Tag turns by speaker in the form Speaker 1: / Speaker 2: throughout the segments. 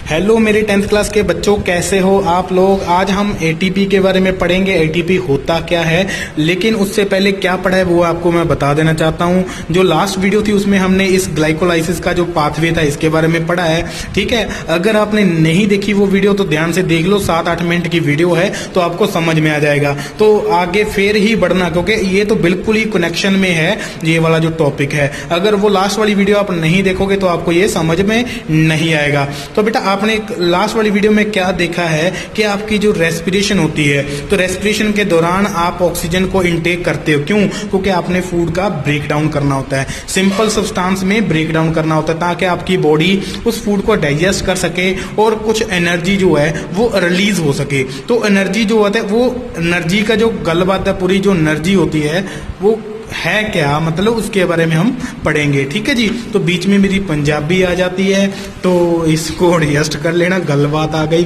Speaker 1: Hello मेरे 10th class के बच्चों, कैसे हो आप लोग। आज हम एटीपी के बारे में पढ़ेंगे। एटीपी होता क्या है, लेकिन उससे पहले क्या पढ़ा है वो आपको मैं बता देना चाहता हूं। जो लास्ट वीडियो थी उसमें हमने इस ग्लाइकोलाइसिस का जो पाथवे था इसके बारे में पढ़ा है, ठीक है। अगर आपने नहीं देखी वो वीडियो तो ध्यान से देख लो, 7-8 मिनट की वीडियो है तो आपको समझ में आ जाएगा। तो आगे फिर ही बढ़ना, क्योंकि ये तो बिल्कुल ही कनेक्शन में है ये वाला जो टॉपिक है। अगर वो लास्ट वाली वीडियो आप नहीं देखोगे तो आपको ये समझ में नहीं आएगा। तो बेटा आपने लास्ट वाली वीडियो में क्या देखा है कि आपकी जो रेस्पिरेशन होती है, तो रेस्पिरेशन के दौरान आप ऑक्सीजन को इनटेक करते हो। क्यों? क्योंकि आपने फूड का ब्रेक डाउन करना होता है, सिंपल सब्सटेंस में ब्रेक डाउन करना होता है ताकि आपकी बॉडी उस फूड को डाइजेस्ट कर सके और कुछ एनर्जी जो है वो रिलीज हो सके। तो एनर्जी जो होता है वो एनर्जी का जो गलबात है, पूरी जो एनर्जी होती है वो है क्या, मतलब उसके बारे में हम पढ़ेंगे, ठीक है जी। तो बीच में मेरी पंजाबी आ जाती है तो इसको एडजस्ट कर लेना, गलबात आ गई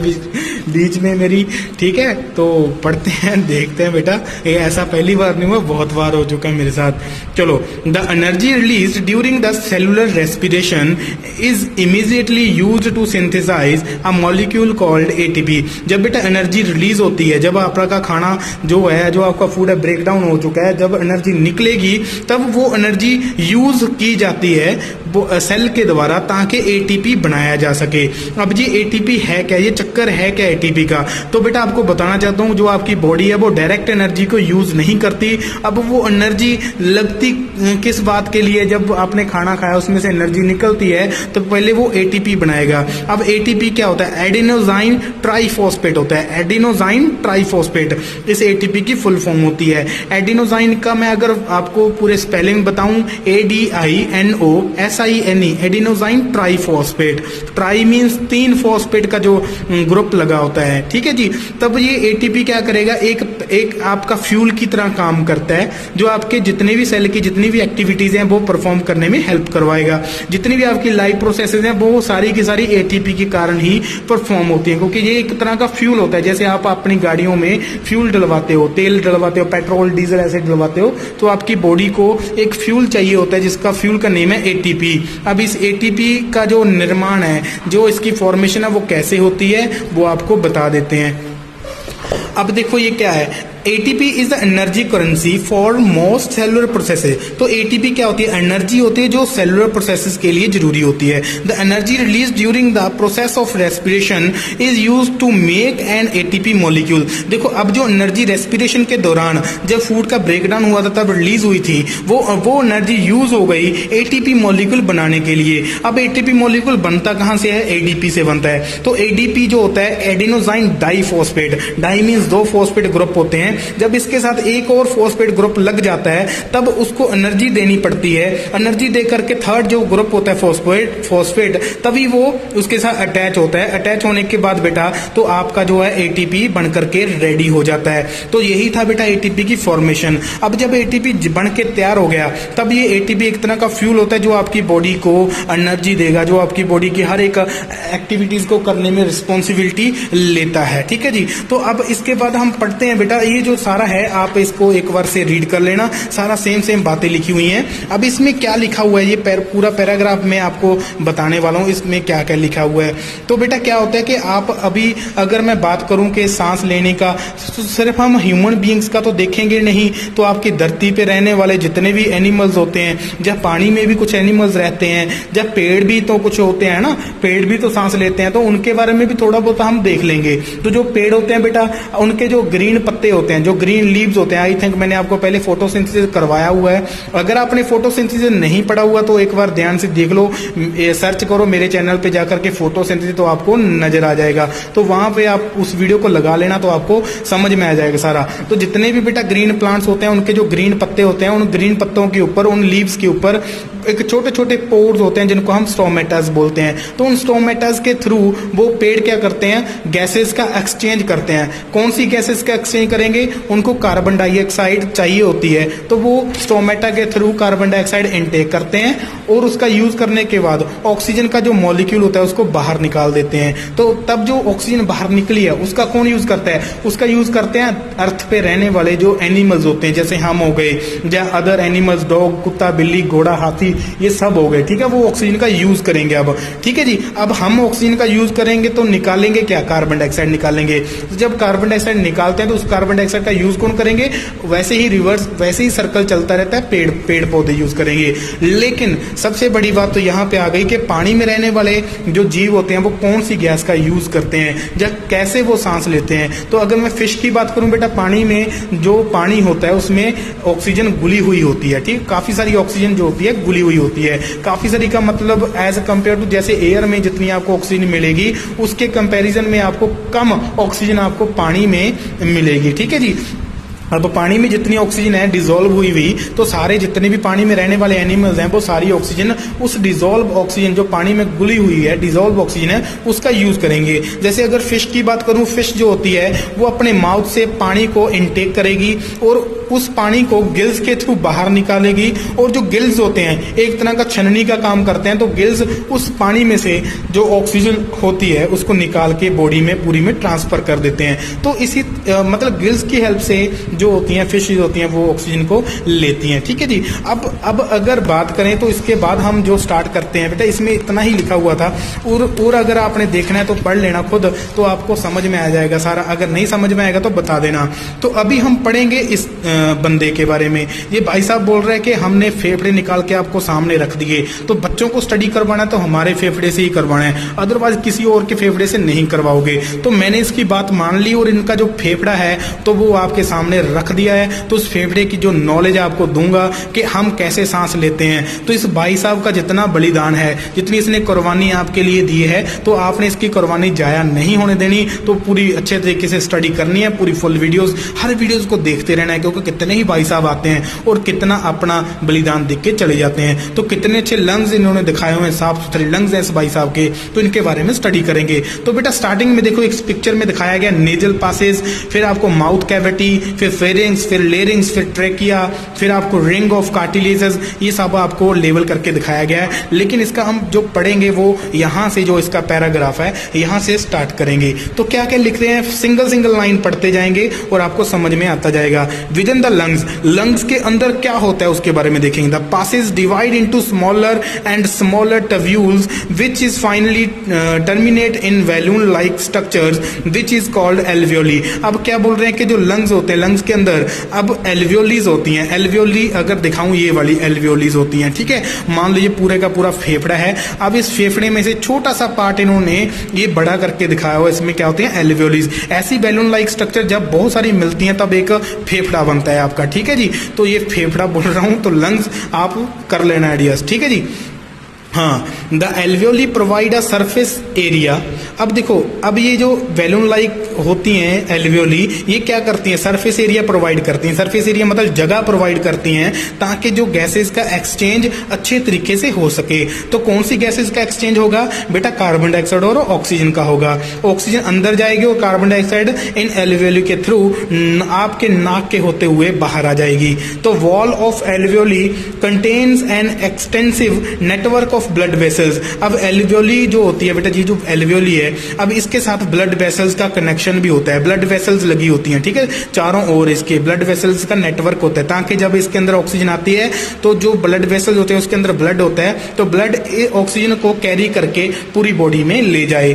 Speaker 1: बीच में मेरी, ठीक है। तो पढ़ते हैं, देखते हैं बेटा। ये ऐसा पहली बार नहीं हुआ, बहुत बार हो चुका है मेरे साथ। चलो, the energy release during the cellular respiration is immediately used to synthesise a molecule called ATP. जब बेटा एनर्जी रिलीज होती है, जब आपका खाना जो है, जो आपका फूड है ब्रेक डाउन हो चुका है, जब एनर्जी निकलेगी तब वो एनर्जी यूज की जाती है वो सेल के द्वारा ताकि एटीपी बनाया जा सके। अब ये एटीपी है क्या, ये चक्कर है क्या एटीपी का, तो बेटा आपको बताना चाहता हूं। जो आपकी बॉडी है वो डायरेक्ट एनर्जी को यूज नहीं करती। अब वो एनर्जी लगती किस बात के लिए, जब आपने खाना खाया उसमें से एनर्जी निकलती है तो पहले वो एटीपी बनाएगा। अब एटीपी क्या होता है? एडिनोजाइन ट्राइफॉस्फेट होता है। एडिनोजाइन ट्राइफॉस्फेट इस एटीपी की फुल फॉर्म होती है। एडिनोजाइन का मैं अगर आपको पूरे स्पेलिंग बताऊं, ADINOSINE, adenosine triphosphate. Tri means 3 phosphate का जो ग्रुप लगा होता है, ठीक है जी। तब ये एटीपी क्या करेगा, एक आपका फ्यूल की तरह काम करता है, जो आपके जितने भी सेल की जितनी भी एक्टिविटीज हैं वो परफॉर्म करने में हेल्प करवाएगा। जितनी भी आपकी लाइफ प्रोसेसेस हैं वो सारी की सारी एटीपी के कारण ही परफॉर्म होती है, क्योंकि ये एक तरह का फ्यूल होता है। जैसे आप अपनी गाड़ियों में फ्यूल डलवाते हो, तेल डलवाते हो, पेट्रोल डीजल ऐसे डलवाते हो, तो आपकी बॉडी को एक फ्यूल चाहिए होता है जिसका फ्यूल का नेम है एटीपी। अब इस एटीपी का जो निर्माण है, जो इसकी फॉर्मेशन है वो कैसे होती है वो आपको बता देते हैं। अब देखो ये क्या है, ATP is the energy currency for most cellular processes. तो एटीपी क्या होती है? एनर्जी होती है जो सेलुलर प्रोसेसेस के लिए जरूरी होती है। The energy release during the process of respiration is use to make an ATP molecule. देखो अब जो एनर्जी रेस्पिरेशन के दौरान जब फूड का ब्रेकडाउन हुआ था तब रिलीज हुई थी, वो एनर्जी यूज हो गई एटीपी मॉलिक्यूल बनाने के लिए। अब एटीपी मॉलिक्यूल बनता कहां से है? एडीपी से बनता है। तो एडीपी जो होता है adenosine diphosphate, di means 2 phosphate group होते हैं। जब इसके साथ एक और फॉस्फेट ग्रुप लग जाता है तब उसको एनर्जी देनी पड़ती है। एनर्जी दे करके थर्ड जो ग्रुप होता है फॉस्फेट तभी वो उसके साथ अटैच होता है। अटैच होने के बाद बेटा तो आपका जो है एटीपी बन करके रेडी हो जाता है। तो यही था बेटा एटीपी की फॉर्मेशन। अब जब एटीपी बन के तैयार हो गया तब ये एटीपी एक तरह का फ्यूल होता है जो आपकी बॉडी को एनर्जी देगा, जो आपकी बॉडी की हर एक एक्टिविटीज को करने में रिस्पॉन्सिबिलिटी लेता है, ठीक है जी। तो अब इसके बाद हम पढ़ते हैं बेटा, ये जो सारा है आप इसको एक बार से रीड कर लेना, सारा सेम बातें लिखी हुई हैं। अब इसमें क्या लिखा हुआ है ये पूरा पैराग्राफ मैं आपको बताने वाला हूं, इसमें क्या क्या लिखा हुआ है। तो बेटा क्या होता है कि आप अभी अगर मैं बात करूं कि सांस लेने का, तो सिर्फ हम ह्यूमन बीइंग्स का तो देखेंगे नहीं, तो आपकी धरती पे रहने वाले जितने भी एनिमल्स होते हैं, जब पानी में भी कुछ एनिमल्स रहते हैं, जब पेड़ भी तो कुछ होते हैं ना, पेड़ भी तो सांस लेते हैं, तो उनके बारे में भी थोड़ा बहुत हम देख लेंगे। तो जो पेड़ होते हैं बेटा, उनके जो ग्रीन पत्ते होते हैं, जो ग्रीन लीव्स होते हैं, आई थिंक मैंने आपको पहले फोटोसिंथेसिस करवाया हुआ है। अगर आपने फोटोसिंथेसिस नहीं पढ़ा हुआ तो एक बार ध्यान से देख लो, सर्च करो मेरे चैनल पे जाकर के फोटोसिंथेसिस, तो आपको नजर आ जाएगा। तो वहां पे आप उस वीडियो को लगा लेना तो आपको समझ में आ जाएगा सारा। तो जितने भी बेटा ग्रीन प्लांट्स होते हैं उनके जो ग्रीन पत्ते होते हैं, उन ग्रीन पत्तों के ऊपर, उन लीव्स के ऊपर एक छोटे छोटे पोर्स होते हैं जिनको हम स्टोमेटास बोलते हैं। तो उन स्टोमेटास के थ्रू वो पेड़ क्या करते हैं? गैसेस का एक्सचेंज करते हैं। कौन सी गैसेस का एक्सचेंज करेंगे? उनको कार्बन डाइऑक्साइड चाहिए होती है, तो वो स्टोमेटा के थ्रू कार्बन डाइऑक्साइड इनटेक करते हैं और उसका यूज करने के बाद ऑक्सीजन का जो मॉलिक्यूल होता है उसको बाहर निकाल देते हैं। तो तब जो ऑक्सीजन बाहर निकली है उसका कौन यूज करता है? उसका यूज करते हैं अर्थ पे रहने वाले जो एनिमल्स होते हैं, जैसे हम हो गए या अदर एनिमल्स, डॉग, कुत्ता, बिल्ली, घोड़ा, हाथी, ये सब हो गए, ठीक है, वो ऑक्सीजन का यूज करेंगे अब, ठीक है जी। अब हम ऑक्सीजन का यूज करेंगे तो निकालेंगे क्या, कार्बन डाइऑक्साइड निकालेंगे। तो जब कार्बन डाइऑक्साइड निकालते हैं तो उस कार्बन डाइऑक्साइड का यूज कौन करेंगे, वैसे ही रिवर्स, वैसे ही सर्कल चलता रहता है, पेड़ पौधे यूज करेंगे। लेकिन सबसे बड़ी बात तो यहाँ पे आ गई कि पानी में रहने वाले जो जीव होते हैं वो कौन सी गैस का यूज करते हैं, जब कैसे वो सांस लेते हैं। तो अगर मैं फिश की बात करूं बेटा, पानी में जो पानी होता है उसमें ऑक्सीजन घुली हुई होती है, ठीक, काफी सारी ऑक्सीजन जो होती है घुली हुई होती है। काफी सारी का मतलब एज कंपेयर टू जैसे एयर में जितनी आपको ऑक्सीजन मिलेगी उसके कंपैरिजन में आपको कम ऑक्सीजन आपको पानी में मिलेगी, ठीक है जी। अब पानी में जितनी ऑक्सीजन है डिसॉल्व हुई हुई, तो सारे जितने भी पानी में रहने वाले एनिमल्स हैं वो सारी ऑक्सीजन उस डिसॉल्व ऑक्सीजन जो पानी में घुली हुई है, डिसॉल्व ऑक्सीजन है, उसका यूज करेंगे। जैसे अगर फिश की बात करूं, फिश जो होती है वो अपने माउथ से पानी को इनटेक करेगी और उस पानी को गिल्स के थ्रू बाहर निकालेगी। और जो गिल्स होते हैं एक तरह का छननी का काम करते हैं, तो गिल्स उस पानी में से जो ऑक्सीजन होती है उसको निकाल के बॉडी में पूरी में ट्रांसफर कर देते हैं। तो इसी मतलब गिल्स की हेल्प से जो होती हैं फिशेज होती हैं वो ऑक्सीजन को लेती हैं, ठीक है जी। अब अगर बात करें तो इसके बाद हम जो स्टार्ट करते हैं बेटा, इसमें इतना ही लिखा हुआ था और अगर आपने देखना है तो पढ़ लेना खुद, तो आपको समझ में आ जाएगा सारा। अगर नहीं समझ में आएगा तो बता देना। तो अभी हम पढ़ेंगे इस बंदे के बारे में। ये भाई साहब बोल रहे हैं कि हमने फेफड़े निकाल के आपको सामने रख दिए, तो बच्चों को स्टडी करवाना है तो हमारे फेफड़े से ही करवाना है, अदरवाइज किसी और के फेफड़े से नहीं करवाओगे। तो मैंने इसकी बात मान ली और इनका जो फेफड़ा है तो वो आपके सामने रख दिया है। तो उस फेफड़े की जो नॉलेज आपको दूंगा कि हम कैसे सांस लेते हैं। तो इस भाई साहब का जितना बलिदान है, जितनी इसने कुर्बानी आपके लिए दी है, तो आपने इसकी कुर्बानी जाया नहीं होने देनी। तो पूरी अच्छे तरीके से स्टडी करनी है, पूरी फुल वीडियोस, हर वीडियोस को देखते रहना है, क्योंकि कितने ही भाई साहब आते हैं और कितना अपना बलिदान देख के चले जाते हैं। तो कितने अच्छे लंग्स इन्होंने दिखाए हुए हैं, साफ सुथरे लंग्स हैं इस भाई साहब के, तो इनके बारे में स्टडी करेंगे। तो बेटा स्टार्टिंग में देखो एक पिक्चर में दिखाया गया नेजल पासेज, फिर आपको माउथ कैविटी, फिर फेरिंग्स, फिर लेरिंग्स, फिर ट्रेकिया, फिर आपको रिंग ऑफ कार्टिलेजेस, ये सब आपको लेवल करके दिखाया गया है। लेकिन इसका हम जो पढ़ेंगे वो यहाँ से, जो इसका पैराग्राफ है यहाँ से स्टार्ट करेंगे। तो क्या क्या लिख रहे हैं, सिंगल सिंगल लाइन पढ़ते जाएंगे और आपको समझ में आता जाएगा। Within the lungs, lungs के अंदर क्या होता है उसके बारे में देखेंगे। The passages divide into smaller and smaller tubules which is finally terminate in balloon like structures which is called alveoli. अब क्या बोल रहे हैं कि जो लंग्स होते हैं, लंग्स के अंदर अब एल्वियोलीज होती हैं। एल्वियोली अगर दिखाऊं, ये वाली एल्वियोलीज होती हैं, ठीक है। मान लीजिए पूरे का पूरा फेफड़ा है, अब इस फेफड़े में से छोटा सा पार्ट इन्होंने ये बड़ा करके दिखाया हुआ, इसमें क्या होती हैं, एल्वियोलीज। ऐसी बैलून लाइक स्ट्रक्चर जब बहुत सारी मिलती हैं तब एक फेफड़ा बनता है आपका, ठीक है जी। तो ये फेफड़ा बोल रहा हूं, तो लंग्स आप कर लेना आइडियाज, ठीक है जी। हाँ, the alveoli provide a surface area. अब देखो, अब ये जो बैलून लाइक होती हैं एल्वियोली, ये क्या करती हैं, सरफेस एरिया प्रोवाइड करती हैं। सरफेस एरिया मतलब जगह प्रोवाइड करती हैं ताकि जो गैसेस का एक्सचेंज अच्छे तरीके से हो सके। तो कौन सी गैसेस का एक्सचेंज होगा बेटा, कार्बन डाइऑक्साइड और ऑक्सीजन का होगा। ऑक्सीजन अंदर जाएगी और कार्बन डाइऑक्साइड इन एल्वियोली के थ्रू आपके नाक के होते हुए बाहर आ जाएगी। तो wall of alveoli contains an extensive network of blood vessels. अब एल्वियोली जो होती है बेटा जी, जो एल्वियोली है, अब इसके साथ ब्लड वेसल्स का कनेक्शन भी होता है, ब्लड वेसल्स लगी होती हैं, ठीक है, चारों ओर इसके ब्लड वेसल्स का नेटवर्क होता है, ताकि जब इसके अंदर ऑक्सीजन आती है तो जो ब्लड वेसल्स होते हैं उसके अंदर ब्लड होता है, तो ब्लड ऑक्सीजन को कैरी करके पूरी बॉडी में ले जाए,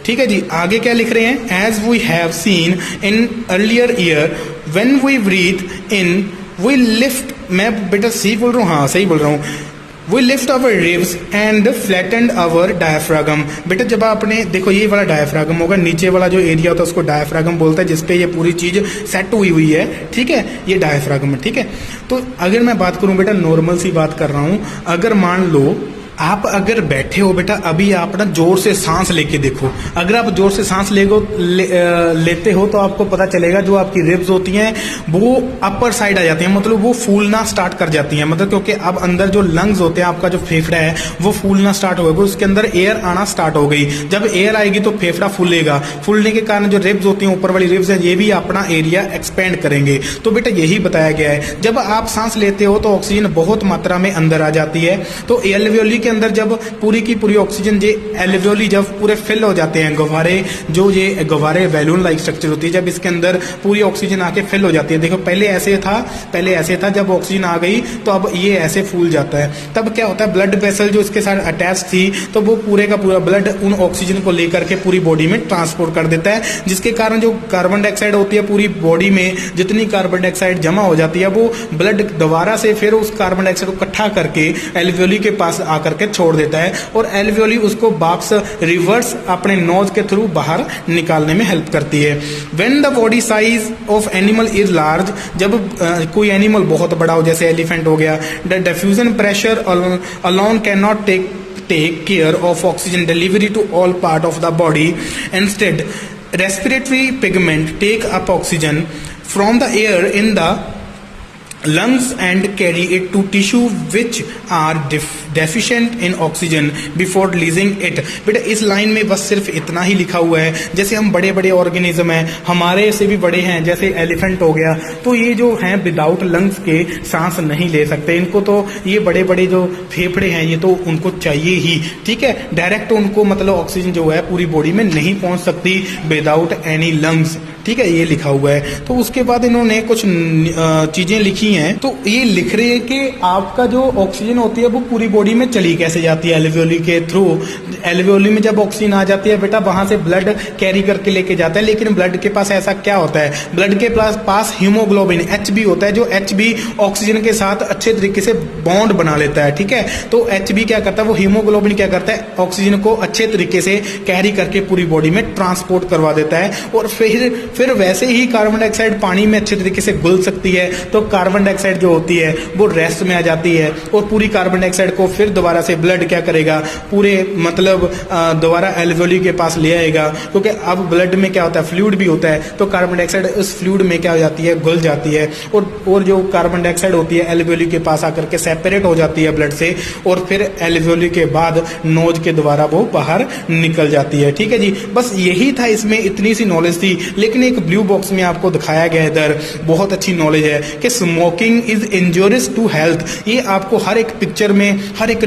Speaker 1: ठीक है जी। आगे क्या लिख रहे हैं, as we have seen in earlier year when we breathe in we lift. मैं बेटा सही बोल रहा हूँ, हाँ सही बोल रहा हूँ। We lift our ribs and flattened our diaphragm। बेटा जब आपने देखो, ये वाला डायफ्रागम होगा, नीचे वाला जो एरिया होता है उसको डायफ्रागम बोलता है, जिसपे ये पूरी चीज सेट हुई है, ठीक है, ये डायफ्रागम है, ठीक है। तो अगर मैं बात करूं बेटा, नॉर्मल सी बात कर रहा हूं, अगर मान लो आप अगर बैठे हो बेटा, अभी आप ना जोर से सांस लेके देखो। अगर आप जोर से सांस लेते हो तो आपको पता चलेगा जो आपकी रिब्स होती हैं वो अपर साइड आ जाती हैं, मतलब वो फूलना स्टार्ट कर जाती हैं, मतलब क्योंकि अब अंदर जो लंग्स होते हैं, आपका जो फेफड़ा है वो फूलना स्टार्ट होगा, उसके अंदर एयर आना स्टार्ट हो गई। जब एयर आएगी तो फेफड़ा फूलेगा, फूलने के कारण जो रिब्स होती हैं, ऊपर वाली रिब्स है, ये भी अपना एरिया एक्सपेंड करेंगे। तो बेटा यही बताया गया है, जब आप सांस लेते हो तो ऑक्सीजन बहुत मात्रा में अंदर आ जाती है। तो एल्वियोली के के अंदर जब पूरी की पूरी ऑक्सीजन जे एल्वियोली जब पूरे फिल हो जाते हैं, गवारे जो ये गवारे बैलून लाइक स्ट्रक्चर होती है, जब इसके अंदर पूरी ऑक्सीजन आके फिल हो जाती है, देखो पहले ऐसे था, जब ऑक्सीजन आ गई तो अब ये ऐसे फूल जाता है। तब क्या होता है, ब्लड वेसल जो इसके साथ अटैच थी तो वो पूरे का पूरा ब्लड उन ऑक्सीजन को लेकर के पूरी बॉडी में ट्रांसपोर्ट कर देता है, जिसके कारण जो कार्बन डाइऑक्साइड होती है पूरी बॉडी में जितनी कार्बन डाइऑक्साइड जमा हो जाती है वो ब्लड दोबारा से फिर उस कार्बन डाइऑक्साइड को इकट्ठा करके एल्वियोली के पास आकर के छोड़ देता है और एल्वियोली उसको वापस रिवर्स अपने नोज के थ्रू बाहर निकालने में हेल्प करती है। When the body size of animal is large, जब कोई एनिमल बहुत बड़ा हो जैसे एलिफेंट हो गया, the diffusion pressure alone can not take care of oxygen delivery to all part of the body. Instead, respiratory pigment take up oxygen from the air in the lungs and carry it to tissue which are deficient in oxygen before releasing it। बेटा इस line में बस सिर्फ इतना ही लिखा हुआ है, जैसे हम बड़े बड़े ऑर्गेनिज्म हैं, हमारे से भी बड़े हैं, जैसे एलिफेंट हो गया, तो ये जो हैं विदाउट लंग्स के सांस नहीं ले सकते, इनको तो ये बड़े बड़े जो फेफड़े हैं ये तो उनको चाहिए ही, ठीक है, डायरेक्ट उनको मतलब ऑक्सीजन जो है पूरी बॉडी में नहीं पहुंच सकती विदाउट एनी लंग्स, ठीक है, ये लिखा हुआ है। तो उसके बाद इन्होंने कुछ चीजें लिखी हैं, तो ये लिख रहे हैं कि आपका जो ऑक्सीजन होती है वो पूरी बॉडी में चली कैसे जाती है एल्वियोली के थ्रू। एल्वियोली में जब ऑक्सीजन आ जाती है बेटा वहां से ब्लड कैरी करके लेके जाता है, लेकिन ब्लड के पास ऐसा क्या होता है, ब्लड के पास हीमोग्लोबिन HB होता है, जो HB ऑक्सीजन के साथ अच्छे तरीके से बॉन्ड बना लेता है, ठीक है। तो HB क्या करता है, वो हीमोग्लोबिन क्या करता है, ऑक्सीजन को अच्छे तरीके से कैरी करके पूरी बॉडी में ट्रांसपोर्ट करवा देता है और फिर वैसे ही कार्बन डाइऑक्साइड पानी में अच्छे तरीके से घुल सकती है, तो कार्बन डाइऑक्साइड जो होती है वो रेस्ट में आ जाती है और पूरी कार्बन डाइऑक्साइड को फिर दोबारा से ब्लड क्या करेगा, पूरे मतलब दोबारा एल्वियोली के पास ले आएगा, क्योंकि अब ब्लड में क्या होता है, फ्लूइड भी होता है, तो कार्बन डाइऑक्साइड उस फ्लूइड में क्या हो जाती है, घुल जाती है और जो कार्बन डाइऑक्साइड होती है एल्वियोली के पास आकर के सेपरेट हो जाती है ब्लड से और फिर एल्वियोली के बाद नोज के द्वारा वो बाहर निकल जाती है, ठीक है जी। बस यही था, इसमें इतनी सी नॉलेज थी, लेकिन एक ब्लू बॉक्स में आपको दिखाया गया है इधर बहुत अच्छी नॉलेज है कि smoking is injurious to health. ये आपको हर एक पिक्चर में, हर एक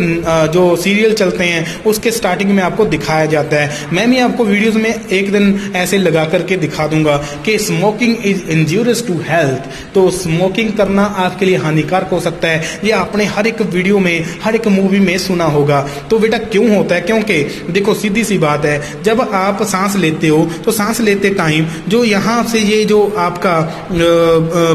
Speaker 1: जो सीरियल चलते हैं उसके स्टार्टिंग में आपको दिखाया जाता है। मैं भी आपको वीडियोस में एक दिन ऐसे लगा करके दिखा दूंगा कि smoking is injurious to health, तो स्मोकिंग करना आपके लिए हानिकारक हो सकता है, ये आपने हर एक वीडियो में, हर एक मूवी में सुना होगा। तो बेटा क्यों होता है, क्योंकि देखो सीधी सी बात है, जब आप सांस लेते हो तो सांस लेते टाइम जो यहाँ से ये जो आपका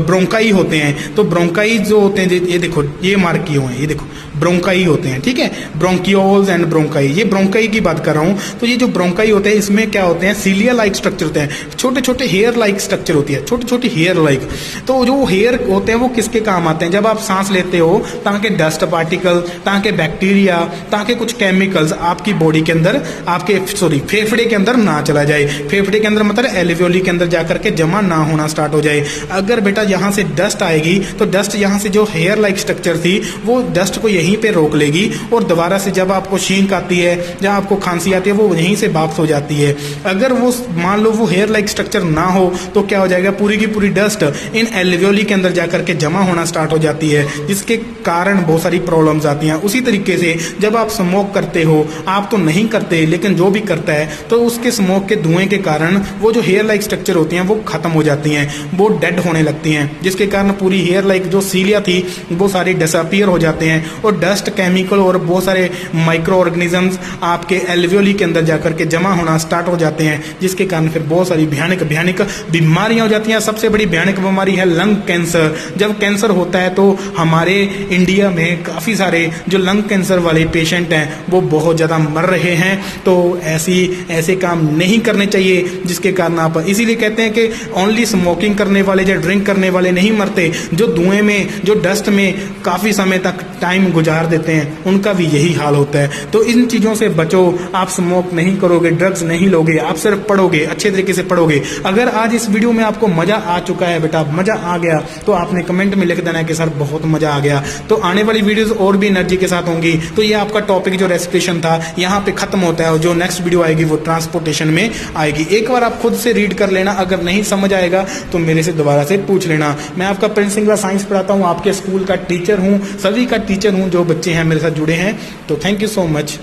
Speaker 1: ब्रोंकाई होते हैं, तो ब्रोंकाई जो होते हैं, ये देखो ये मार्क किए हुए हैं, ये देखो ब्रोंकाई होते हैं, ठीक है, ब्रोंकियोल्स एंड ब्रोंकाई, ये ब्रोंकाई की बात कर रहा हूँ। तो ये जो ब्रोंकाई होते हैं इसमें क्या होते हैं, सीलिया लाइक स्ट्रक्चर होते हैं, छोटे छोटे हेयर लाइक स्ट्रक्चर होती है, छोटी छोटी हेयर लाइक। तो जो हेयर होते हैं वो किसके काम आते हैं, जब आप सांस लेते हो ताकि डस्ट पार्टिकल, ताकि बैक्टीरिया, ताकि कुछ केमिकल्स आपकी बॉडी के अंदर, आपके फेफड़े के अंदर ना चला जाए, फेफड़े के अंदर मतलब एल्वियोली के अंदर जाकर के जमा ना होना स्टार्ट हो जाए। अगर बेटा यहाँ से डस्ट आएगी तो डस्ट यहाँ से जो हेयर लाइक स्ट्रक्चर थी वो डस्ट को यहीं पे रोक लेगी और दोबारा से जब आपको छींक आती है, जब आपको खांसी आती है, वो यहीं से वापस हो जाती है। अगर वो मान लो वो हेयर लाइक स्ट्रक्चर ना हो तो क्या हो जाएगा, पूरी की पूरी डस्ट इन एल्वियोली के अंदर जाकर के जमा होना स्टार्ट हो जाती है, जिसके कारण बहुत सारी प्रॉब्लम्स आती हैं। उसी तरीके से जब आप स्मोक करते हो, आप तो नहीं करते लेकिन जो भी करता है, तो उसके स्मोक के धुएं के कारण वो जो हेयर लाइक स्ट्रक्चर होती हैं वो खत्म हो जाती हैं, वो डेड होने लगती हैं, जिसके कारण पूरी हेयर लाइक जो सीलिया थी वो सारी डिसअपीयर हो जाते हैं और डस्ट, केमिकल और बहुत सारे माइक्रो ऑर्गेनिजम्स आपके एल्वियोली के अंदर जाकर के जमा होना स्टार्ट हो जाते हैं, जिसके कारण फिर बहुत सारी भयानक बीमारियां हो जाती हैं। सबसे बड़ी भयानक बीमारी है लंग कैंसर। जब कैंसर होता है तो हमारे इंडिया में काफी सारे जो लंग कैंसर वाले पेशेंट हैं वो बहुत ज्यादा मर रहे हैं। तो ऐसे काम नहीं करने चाहिए, जिसके कारण आप, इसीलिए कहते हैं कि ओनली स्मोकिंग करने वाले या ड्रिंक करने वाले नहीं मरते, जो धुएं में, जो डस्ट में काफी समय तक टाइम गुजार देते हैं उनका भी यही हाल होता है। तो इन चीजों से बचो, आप स्मोक नहीं करोगे, ड्रग्स नहीं लोगे, आप सिर्फ पढ़ोगे, अच्छे तरीके से पढ़ोगे। अगर आज इस वीडियो में आपको मजा आ चुका है बेटा, मजा आ गया, तो आपने कमेंट में लिख देना है कि सर बहुत मजा आ गया। तो आने वाली वीडियोस और भी एनर्जी के साथ होंगी। तो ये आपका टॉपिक जो रेस्पिरेशन था यहाँ पे खत्म होता है और जो नेक्स्ट वीडियो आएगी वो ट्रांसपोर्टेशन में आएगी। एक बार आप खुद से रीड कर लेना, अगर नहीं समझ आएगा तो मेरे से दोबारा से पूछ लेना। मैं आपका प्रिंस सिंह सिल्वा साइंस पढ़ाता हूँ, आपके स्कूल का टीचर हूँ, सभी का टीचर हूँ जो बच्चे हैं मेरे साथ जुड़े हैं। तो थैंक यू सो मच।